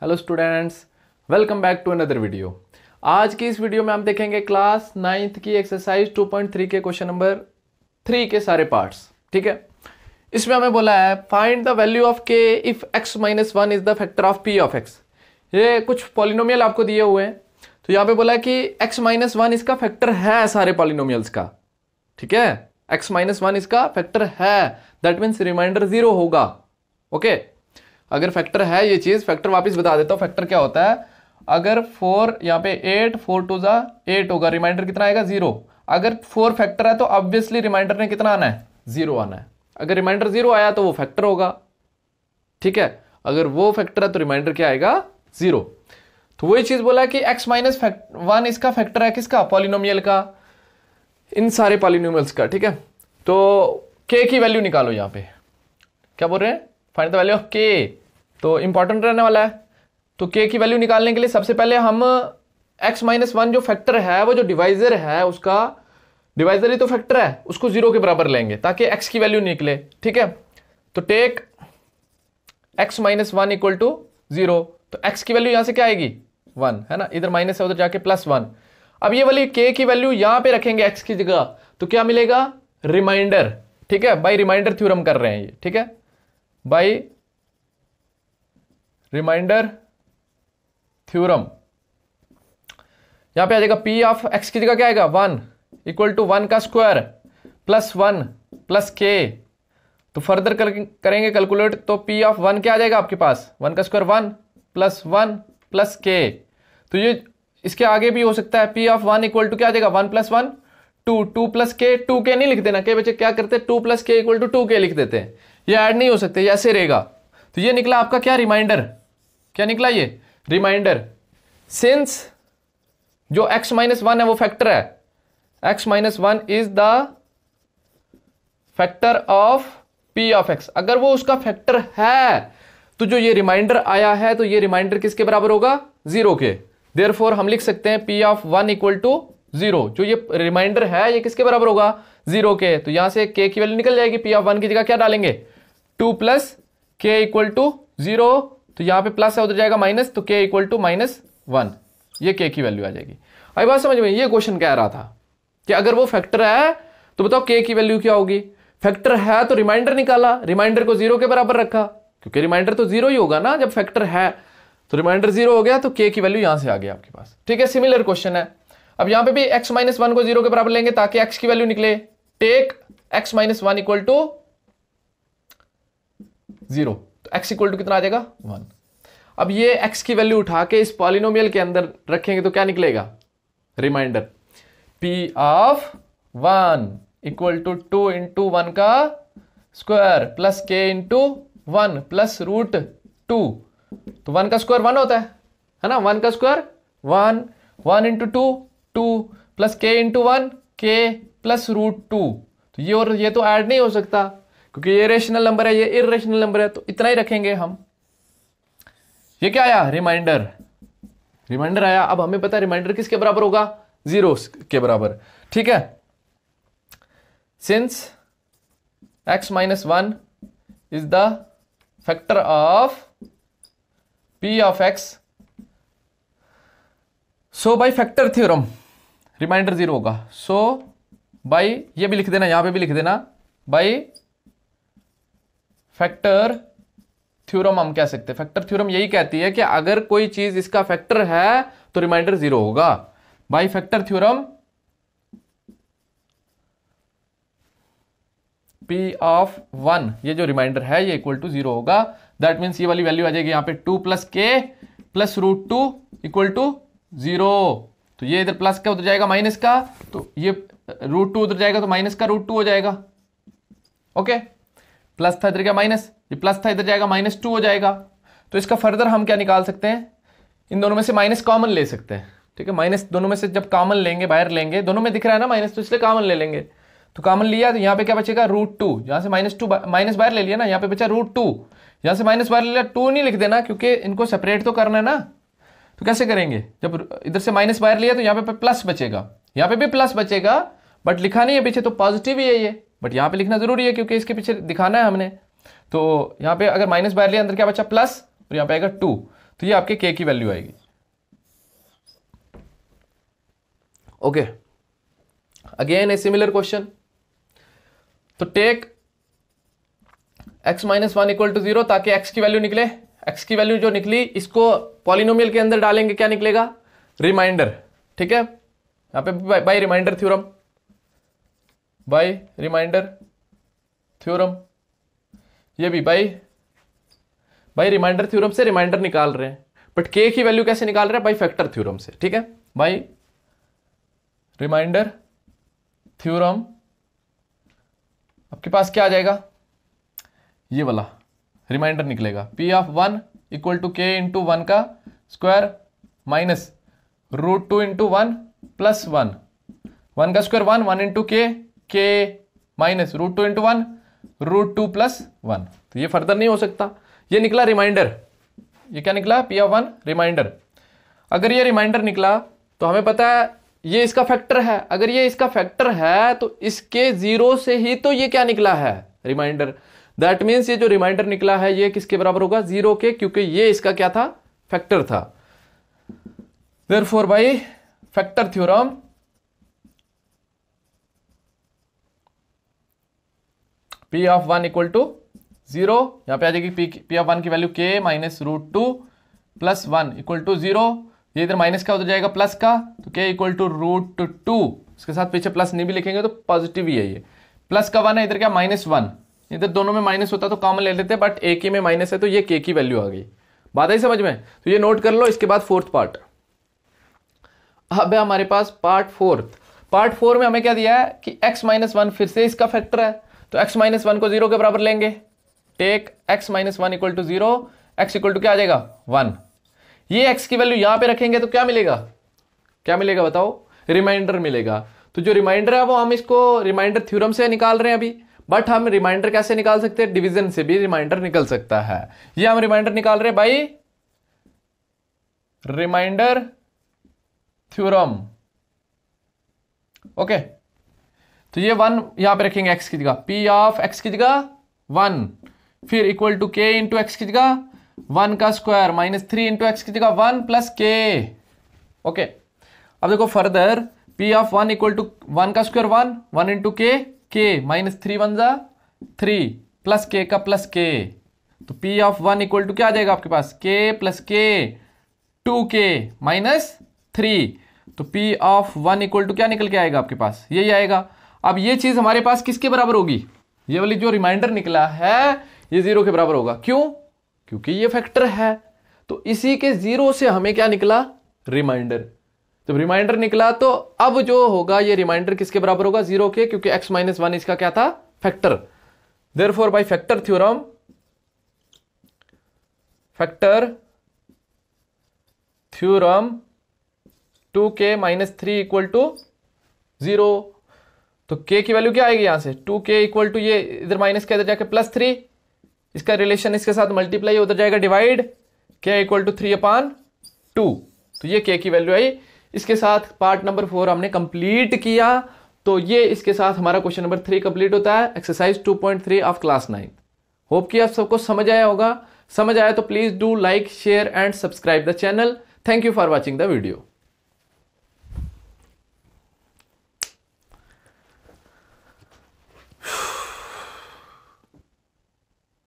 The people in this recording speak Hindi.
Hello students, welcome back to another video. आज की इस वीडियो में हम देखेंगे क्लास 9th की एक्सरसाइज 2.3 के क्वेश्चन नंबर 3 के सारे पार्ट्स। ठीक है, इसमें हमें बोला है find the value of k if x minus 1 is the factor of p of x। ये कुछ पॉलिनोमियल आपको दिए हुए हैं, तो यहाँ पे बोला है कि x माइनस 1 इसका फैक्टर है सारे पॉलिनोमियल्स का। ठीक है, x माइनस 1 इसका फैक्टर है, दैट मीन्स रिमाइंडर 0 होगा। ओके, अगर फैक्टर है ये चीज, फैक्टर वापस बता देता हूं फैक्टर क्या होता है। अगर 4 यहाँ पे 8, 4 2 जा 8 होगा, रिमाइंडर कितना आएगा 0। अगर 4 फैक्टर है तो ऑब्वियसली रिमाइंडर ने कितना आना है 0 आना है। अगर रिमाइंडर 0 आया तो वो फैक्टर होगा। ठीक है, अगर वो फैक्टर है तो रिमाइंडर क्या आएगा 0। तो वही चीज बोला कि x माइनस 1 इसका फैक्टर है किसका, पॉलिनोमियल का, इन सारे पॉलिनोमियल्स का। ठीक है, तो k की वैल्यू निकालो। यहाँ पे क्या बोल रहे हैं, find the value of k। तो इंपॉर्टेंट रहने वाला है। तो k की वैल्यू निकालने के लिए सबसे पहले हम x माइनस 1 जो फैक्टर है, वो जो डिवाइजर है उसका, डिवाइजर ही तो फैक्टर है, उसको 0 के बराबर लेंगे ताकि x की वैल्यू निकले। ठीक है, तो take x minus 1 equal to 0। तो x की वैल्यू यहां से क्या आएगी 1, है ना, इधर माइनस है उधर जाके +1। अब ये वाली k की वैल्यू यहां पे रखेंगे x की जगह, तो क्या मिलेगा रिमाइंडर। ठीक है, बाई रिमाइंडर थ्योरम कर रहे हैं ये। ठीक है, बाई रिमाइंडर थ्योरम। यहां पे आ जाएगा p ऑफ x की जगह क्या आएगा 1 इक्वल टू 1 का स्क्वायर प्लस 1 प्लस k। तो फर्दर करेंगे कैलकुलेट, तो p ऑफ 1 क्या आ जाएगा आपके पास, 1 का स्क्वायर 1 प्लस k। तो ये इसके आगे भी हो सकता है, p ऑफ 1 इक्वल टू क्या आ जाएगा 1 प्लस 1 2, 2 प्लस k, 2k नहीं लिख देना। कई बच्चे क्या करते हैं 2 plus k equal to 2k लिख देते हैं, ये ऐड नहीं हो सकते, ये ऐसे रहेगा। तो ये निकला आपका क्या रिमाइंडर, क्या निकला ये रिमाइंडर। सिंस जो x माइनस 1 है वो फैक्टर है, x minus 1 is the factor of p of x। अगर वो उसका फैक्टर है तो जो ये रिमाइंडर आया है, तो ये रिमाइंडर किसके बराबर होगा 0 के। देयरफॉर हम लिख सकते हैं p ऑफ 1 इक्वल टू 0। जो ये रिमाइंडर है ये किसके बराबर होगा 0 के। तो यहां से k की वैल्यू निकल जाएगी, p ऑफ 1 की जगह क्या डालेंगे 2 प्लस k इक्वल टू 0। तो यहां पे प्लस है उधर जाएगा माइनस, तो k इक्वल टू -1, ये k की वैल्यू आ जाएगी। आई बात समझ में। ये क्वेश्चन कह रहा था कि अगर वो फैक्टर है तो बताओ k की वैल्यू क्या होगी। फैक्टर है तो रिमाइंडर निकाला, रिमाइंडर को 0 के बराबर रखा, क्योंकि रिमाइंडर तो 0 ही होगा ना जब फैक्टर है। तो रिमाइंडर 0 हो गया, तो k की वैल्यू यहां से आ गई आपके पास। ठीक है, सिमिलर क्वेश्चन है। अब यहां पे भी x माइनस 1 को 0 के बराबर लेंगे ताकि x की वैल्यू निकले। Take x minus 1 equal to 0। तो x इक्वल टू कितना आ जाएगा 1। अब ये x की वैल्यू उठा के इस पॉलिनोमियल के अंदर रखेंगे तो क्या निकलेगा remainder p of 1 equal to 2 into 1 का square plus k into 1 plus root 2। तो 1 का स्क्वायर 1 होता है ना, 1 का square 1, 1 into 2 2 plus k into 1 k plus root 2। तो ये और ये तो ऐड नहीं हो सकता क्योंकि ये रेशनल नंबर है, ये इर्रेशनल नंबर है, तो इतना ही रखेंगे हम। ये क्या आया रिमाइंडर, रिमाइंडर आया। अब हमें पता है रिमाइंडर किसके बराबर होगा 0 के बराबर। ठीक है, since x minus 1 is the factor of p of x, so by factor theorem remainder 0 होगा। सो बाई, ये भी लिख देना, यहां पे भी लिख देना, बाई फैक्टर थ्योरम हम कह सकते हैं। फैक्टर थ्योरम यही कहती है कि अगर कोई चीज इसका फैक्टर है तो रिमाइंडर 0 होगा। By factor theorem p of 1, ये जो रिमाइंडर है ये इक्वल टू 0 होगा। दैट मीन्स ये वाली वैल्यू आ जाएगी यहां पे 2 plus k plus root 2 equal to 0। तो ये इधर प्लस का उधर जाएगा माइनस का, तो ये रूट 2 उधर जाएगा तो माइनस का रूट 2 हो जाएगा। ओके, प्लस था इधर क्या माइनस, ये प्लस था इधर जाएगा -2 हो जाएगा। तो इसका फर्दर हम क्या निकाल सकते हैं, इन दोनों में से माइनस कॉमन ले सकते हैं। ठीक है, माइनस दोनों में से जब कॉमन लेंगे, बाहर लेंगे, दोनों में दिख रहा है ना माइनस, तो इसलिए कॉमन ले लेंगे। तो कॉमन लिया तो यहाँ पे क्या बचेगा √2, यहां से -2 माइनस बाहर ले लिया ना, यहाँ पे बचा √2, यहां से माइनस बाहर ले लिया, 2 नहीं लिख देना क्योंकि इनको सेपरेट तो करना है ना। तो कैसे करेंगे, जब इधर से माइनस बाहर लिया तो यहाँ पे प्लस बचेगा, यहाँ पे भी प्लस बचेगा, बट लिखा नहीं है पीछे, तो पॉजिटिव ही है ये, बट यहाँ पे लिखना जरूरी है क्योंकि इसके पीछे दिखाना है हमने। तो यहाँ पे अगर माइनस बाहर लिया, अंदर क्या बचा प्लस, और यहाँ पे आएगा 2। तो ये आपके के की वैल्यू आएगी। Okay, again a similar question. तो take x minus one equal to 0 ताकि x की वैल्यू निकले। x की वैल्यू जो निकली इसको पॉलिनोमियल के अंदर डालेंगे, क्या निकलेगा? रिमाइंडर। ठीक है, यहां पे by remainder theorem, by remainder theorem, ये भी बाय रिमाइंडर थ्योरम से रिमाइंडर निकाल रहे हैं। बट k की वैल्यू कैसे निकाल रहे हैं? बाय फैक्टर थ्योरम से। ठीक है, बाय रिमाइंडर थ्योरम आपके पास क्या आ जाएगा? ये वाला रिमाइंडर निकलेगा। p of 1 equal to k into 1 का square minus root 2 into 1 plus 1, 1 का square 1, 1 into k minus root 2 into 1 root 2 plus 1। तो ये फर्दर नहीं हो सकता, ये निकला रिमाइंडर। ये क्या निकला? p of 1 remainder. अगर ये रिमाइंडर निकला तो हमें पता है ये इसका फैक्टर है। अगर ये इसका फैक्टर है तो इसके 0 से ही तो ये क्या निकला है? रिमाइंडर। दैट मीन्स ये जो रिमाइंडर निकला है ये किसके बराबर होगा? 0 के, क्योंकि ये इसका क्या था? फैक्टर था। Therefore by factor theorem p of 1 equal to 0, यहां पे आ जाएगी p ऑफ 1 की value k minus root 2 plus 1 equal to 0। ये इधर माइनस का उधर जाएगा प्लस का, तो k इक्वल टू रूट 2, इसके साथ पीछे प्लस नहीं भी लिखेंगे तो पॉजिटिव ही है। ये प्लस का 1 है, इधर क्या माइनस 1, इधर दोनों में माइनस होता तो कॉमन ले लेते, बट एक ही में माइनस है तो ये k की वैल्यू आ गई। बात आई समझ में? तो ये नोट कर लो। इसके बाद फोर्थ पार्ट। अब है हमारे पास पार्ट फोर में हमें क्या दिया है कि x माइनस 1 फिर से इसका फैक्टर है, तो x माइनस 1 को 0 के बराबर लेंगे। Take x minus 1 equal to 0, x equal to क्या आ जाएगा? 1। ये x की वैल्यू यहां पे रखेंगे तो क्या मिलेगा? क्या मिलेगा बताओ? रिमाइंडर मिलेगा। तो जो रिमाइंडर है वो हम इसको रिमाइंडर थ्योरम से निकाल रहे हैं अभी, बट हम रिमाइंडर कैसे निकाल सकते हैं? डिवीजन से भी रिमाइंडर निकल सकता है। ये हम रिमाइंडर निकाल रहे हैं भाई रिमाइंडर थ्योरम। ओके, तो ये 1 यहां पे रखेंगे x की जगह, p ऑफ x की जगह 1, फिर equal to k into x की जगह 1 का स्क्वायर माइनस 3 इंटू एक्स की जगह 1 प्लस k। ओके, अब देखो further p of 1 equal to 1 का स्क्वायर 1, 1 इंटू k माइनस 3 1 जा 3 प्लस k का प्लस k। तो p ऑफ 1 इक्वल टू क्या आ जाएगा आपके पास? k plus k 2k minus 3। तो p ऑफ 1 इक्वल टू क्या निकल के आएगा आपके पास? यही आएगा। अब ये चीज हमारे पास किसके बराबर होगी? ये वाली जो रिमाइंडर निकला है ये 0 के बराबर होगा। क्यों? क्योंकि ये फैक्टर है। तो इसी के 0 से हमें क्या निकला? रिमाइंडर। जब रिमाइंडर निकला तो अब जो होगा ये रिमाइंडर किसके बराबर होगा? 0 के, क्योंकि x माइनस 1 इसका क्या था? Factor. Therefore by factor theorem, factor theorem 2k minus 3 equal to 0। तो k की वैल्यू क्या आएगी यहां से? 2k इक्वल टू ये इधर माइनस का इधर जाके प्लस 3, इसका रिलेशन इसके साथ मल्टीप्लाई उधर जाएगा डिवाइड, k इक्वल टू 3/2। तो ये k की वैल्यू आई। इसके साथ पार्ट नंबर 4 हमने कंप्लीट किया। तो ये इसके साथ हमारा क्वेश्चन नंबर 3 कंप्लीट होता है, एक्सरसाइज 2.3 ऑफ क्लास 9। होप कि आप सबको समझ आया होगा। समझ आया तो please do like, share and subscribe the channel. Thank you for watching the video.